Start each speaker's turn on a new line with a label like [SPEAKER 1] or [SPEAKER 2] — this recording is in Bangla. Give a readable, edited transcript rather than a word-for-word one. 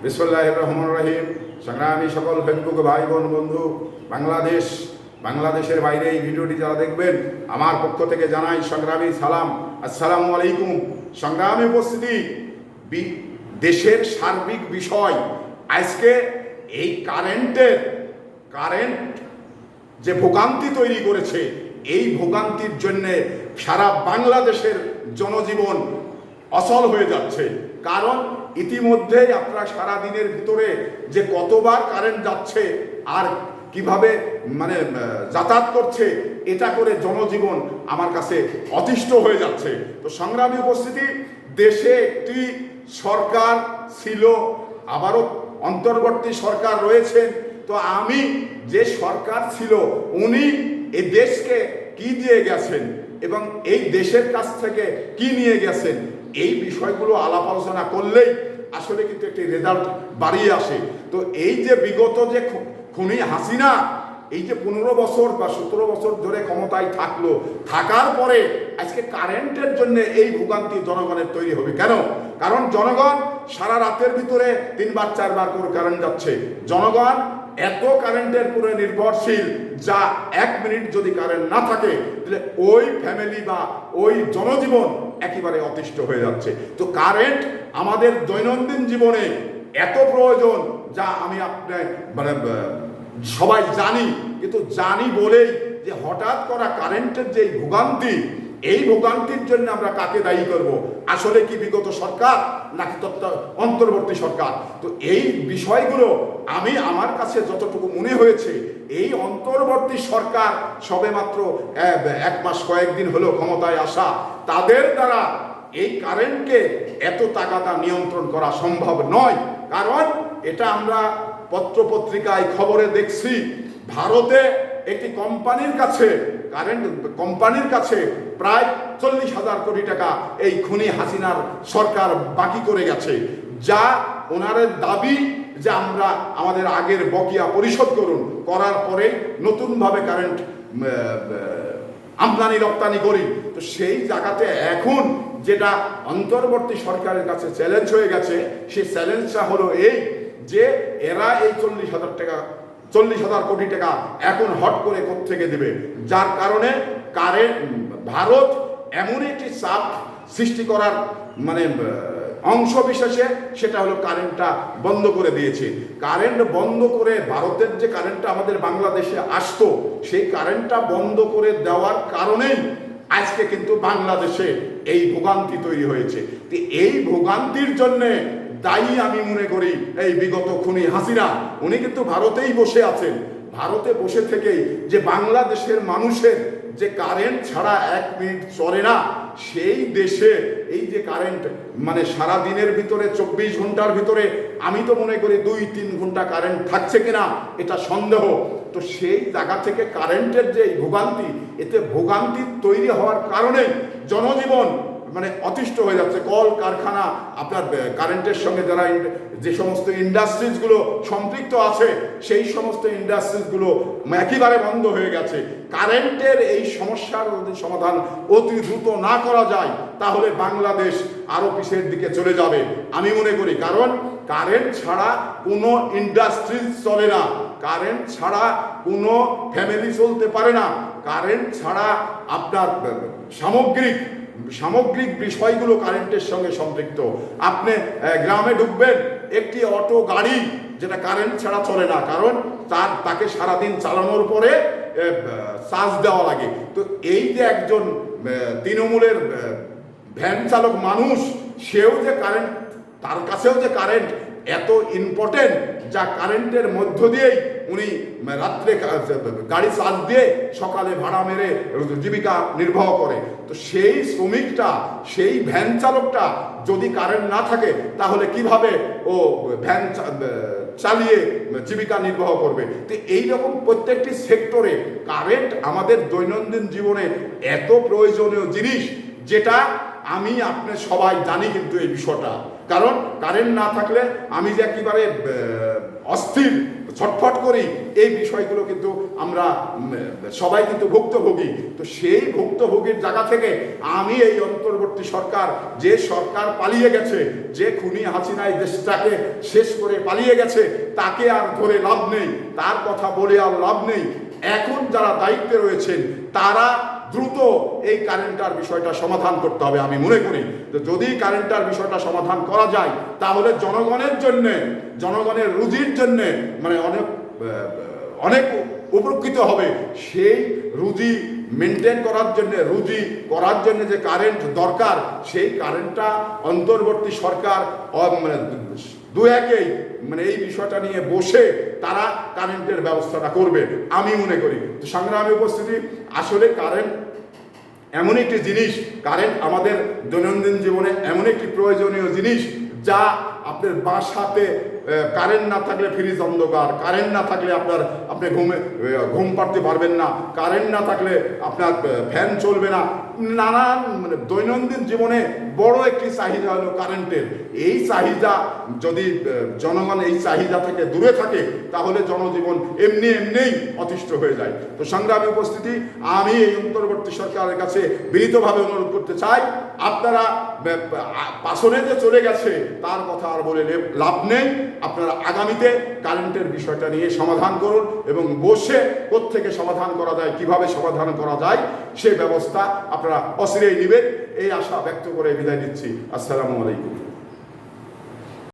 [SPEAKER 1] বিসমিল্লাহির রহমানির রহিম। সংগ্রামী সকল ফেসবুক ভাই বোন বন্ধু, বাংলাদেশের বাইরে এই ভিডিওটি যারা দেখবেন, আমার পক্ষ থেকে জানাই সংগ্রামী সালাম, আসসালামু আলাইকুম। সংগ্রামী উপস্থিতি, দেশের সার্বিক বিষয় আজকে এই কারেন্ট যে ভোগান্তি তৈরি করেছে, এই ভোগান্তির জন্যে সারা বাংলাদেশের জনজীবন অচল হয়ে যাচ্ছে। কারণ ইতিমধ্যেই আপনারা সারা দিনের ভিতরে যে কতবার কারেন্ট যাচ্ছে আর কিভাবে যাতায়াত করছে, এটা করে জনজীবন আমার কাছে অতিষ্ঠ হয়ে যাচ্ছে। তো সংগ্রামী উপস্থিতি, দেশে একটি সরকার ছিল, আবারও অন্তর্বর্তী সরকার রয়েছে। তো আমি যে সরকার ছিল, উনি এই দেশকে কি দিয়ে গেছেন এবং এই দেশের কাছ থেকে কি নিয়ে গেছেন, এই বিষয়গুলো আলাপ আলোচনা করলেই আসলে কিন্তু একটি রেজাল্ট বাড়িয়ে আসে। তো এই যে বিগত যে খুনি হাসিনা এই যে 15 বছর বা 17 বছর ধরে ক্ষমতায় থাকলো, থাকার পরে আজকে কারেন্টের জন্য এই ভোগান্তি জনগণের তৈরি হবে কেন? কারণ জনগণ সারা রাতের ভিতরে 3বার 4বার করে কারেন্ট যাচ্ছে। জনগণ এত কারেন্টের উপরে নির্ভরশীল, যা 1 মিনিট যদি কারেন্ট না থাকে তাহলে ওই ফ্যামিলি বা ওই জনজীবন একেবারে অতিষ্ঠ হয়ে যাচ্ছে। তো কারেন্ট আমাদের দৈনন্দিন জীবনে এত প্রয়োজন, যা আমি সবাই জানি, কিন্তু জানি বলেই যে হঠাৎ করা কারেন্টের যে ভোগান্তি, এই ভোগান্তির জন্য আমরা কাকে দায়ী করব? আসলে কি বিগত সরকার নাকি অন্তর্বর্তী সরকার? তো এই বিষয়গুলো আমি আমার কাছে যতটুকু মনে হয়েছে, এই অন্তর্বর্তী সরকার সবেমাত্র 1 মাস কয়েকদিন হলো ক্ষমতায় আসা, তাদের দ্বারা এই কারেন্টকে এত তাগাদা নিয়ন্ত্রণ করা সম্ভব নয়। কারণ এটা আমরা পত্রপত্রিকায় খবরে দেখছি, ভারতে একটি কোম্পানির কাছে প্রায় 40,000 কোটি টাকা এই খুনি হাসিনার সরকার বাকি করে গেছে, যা ওনাদের দাবি যে আমরা আমাদের আগের বকেয়া পরিশোধ করার পরে নতুনভাবে কারেন্ট আমদানি রপ্তানি করি। তো সেই জায়গাতে এখন যেটা অন্তর্বর্তী সরকারের কাছে চ্যালেঞ্জ হয়ে গেছে, সেই চ্যালেঞ্জটা হলো এই যে এরা এই 40,000 কোটি টাকা এখন হট করে কোত্থেকে দেবে, যার কারণে ভারত এমন একটি চাপ সৃষ্টি করার অংশ বিশেষে সেটা হলো কারেন্টটা বন্ধ করে দিয়েছে। কারেন্ট বন্ধ করে ভারতের যে কারেন্টটা আমাদের বাংলাদেশে আসতো, সেই কারেন্টটা বন্ধ করে দেওয়ার কারণেই আজকে কিন্তু বাংলাদেশে এই ভোগান্তি তৈরি হয়েছে। তো এই ভোগান্তির জন্যে দায়ী আমি মনে করি এই বিগত খুনি হাসিনা। উনি কিন্তু ভারতেই বসে আছেন। ভারতে বসে থেকেই যে বাংলাদেশের মানুষের যে কারেন্ট ছাড়া 1 মিনিট চলে না, সেই দেশে এই যে কারেন্ট সারা দিনের ভিতরে 24 ঘন্টার ভিতরে আমি তো মনে করি 2-3 ঘন্টা কারেন্ট থাকছে কিনা এটা সন্দেহ। তো সেই জায়গা থেকে কারেন্টের যে ভোগান্তি, এতে ভোগান্তি তৈরি হওয়ার কারণে জনজীবন অতিষ্ঠ হয়ে যাচ্ছে। কল কারখানা, আপনার কারেন্টের সঙ্গে যারা যে সমস্ত ইন্ডাস্ট্রিজগুলো সম্পৃক্ত আছে, সেই সমস্ত ইন্ডাস্ট্রিজগুলো একেবারে বন্ধ হয়ে গেছে। কারেন্টের এই সমস্যার যদি সমাধান অতি দ্রুত না করা যায়, তাহলে বাংলাদেশ আরও পিছের দিকে চলে যাবে আমি মনে করি। কারণ কারেন্ট ছাড়া কোনো ইন্ডাস্ট্রিজ চলে না, কারেন্ট ছাড়া কোনো ফ্যামিলি চলতে পারে না, কারেন্ট ছাড়া আপনার সামগ্রিক বিষয়গুলো কারেন্টের সঙ্গে সম্পৃক্ত। আপনি গ্রামে ঢুকবেন, একটি অটো গাড়ি যেটা কারেন্ট ছাড়া চলে না, কারণ তাকে সারাদিন চালানোর পরে চার্জ দেওয়া লাগে। তো এই যে একজন তৃণমূলের ভ্যান চালক মানুষ, তার কাছেও যে কারেন্ট এত ইম্পর্টেন্ট, যা কারেন্টের মধ্য দিয়েই উনি রাত্রে গাড়ি চার্জ দিয়ে সকালে ভাড়া মেরে জীবিকা নির্বাহ করে। তো সেই শ্রমিকটা, সেই ভ্যান চালকটা যদি কারেন্ট না থাকে, তাহলে কিভাবে ও ভ্যান চালিয়ে জীবিকা নির্বাহ করবে? তো এইরকম প্রত্যেকটি সেক্টরে কারেন্ট আমাদের দৈনন্দিন জীবনে এত প্রয়োজনীয় জিনিস, যেটা আমি আপনি সবাই জানি, কিন্তু এই বিষয়টা কারণ কারেন্ট না থাকলে আমি যে একেবারে অস্থির ছটফট করি, এই বিষয়গুলো কিন্তু আমরা সবাই কিন্তু ভুক্তভোগী। তো সেই ভুক্তভোগীর জায়গা থেকে আমি এই অন্তর্বর্তী সরকার, যে সরকার পালিয়ে গেছে, যে খুনি হাসিনা এই দেশটাকে শেষ করে পালিয়ে গেছে, তাকে আর ধরে লাভ নেই, তার কথা বলে আর লাভ নেই। এখন যারা দায়িত্বে রয়েছেন তারা দ্রুত এই কারেন্টার বিষয়টা সমাধান করতে হবে। আমি মনে করি যে যদি কারেন্টার বিষয়টা সমাধান করা যায় তাহলে জনগণের জন্য, জনগণের রুজির জন্য মানে অনেক উপকৃত হবে। সেই রুজি মেনটেন করার জন্য, রুজি করার জন্য যে কারেন্ট দরকার, সেই কারেন্টটা অন্তর্বর্তী সরকার মানে দু একেই মানে এই বিষয়টা নিয়ে বসে তারা কারেন্টের ব্যবস্থাটা করবে আমি মনে করি। তো সংগ্রামী উপস্থিতি, আসলে কারেন্ট এমন একটি জিনিস, কারেন্ট আমাদের দৈনন্দিন জীবনে এমন একটি প্রয়োজনীয় জিনিস যা আপনার বাসাতে কারেন্ট না থাকলে ফ্রিজ অন্ধকার, কারেন্ট না থাকলে আপনি ঘুম পাড়তে পারবেন না, কারেন্ট না থাকলে আপনার ফ্যান চলবে না। নানান মানে দৈনন্দিন জীবনে বড় একটি চাহিদা হলো কারেন্টের। এই চাহিদা যদি জনগণ এই চাহিদা থেকে দূরে থাকে তাহলে জনজীবন এমনিই অতিষ্ঠ হয়ে যায়। তো সংগ্রামী উপস্থিতি, আমি এই অন্তর্বর্তী সরকারের কাছে বিনীতভাবে অনুরোধ করতে চাই, আপনারা পাশনে যে চলে গেছে তার কথা আর বলে লাভ নেই। আপনারা আগামীতে কারেন্টের বিষয়টা নিয়ে সমাধান করুন এবং বসে কোত্থেকে সমাধান করা যায়, কিভাবে সমাধান করা যায় সেই ব্যবস্থা আপনারা অচিরেই নেবেন, এই আশা ব্যক্ত করে বিদায় নিচ্ছি। আসসালামু আলাইকুম।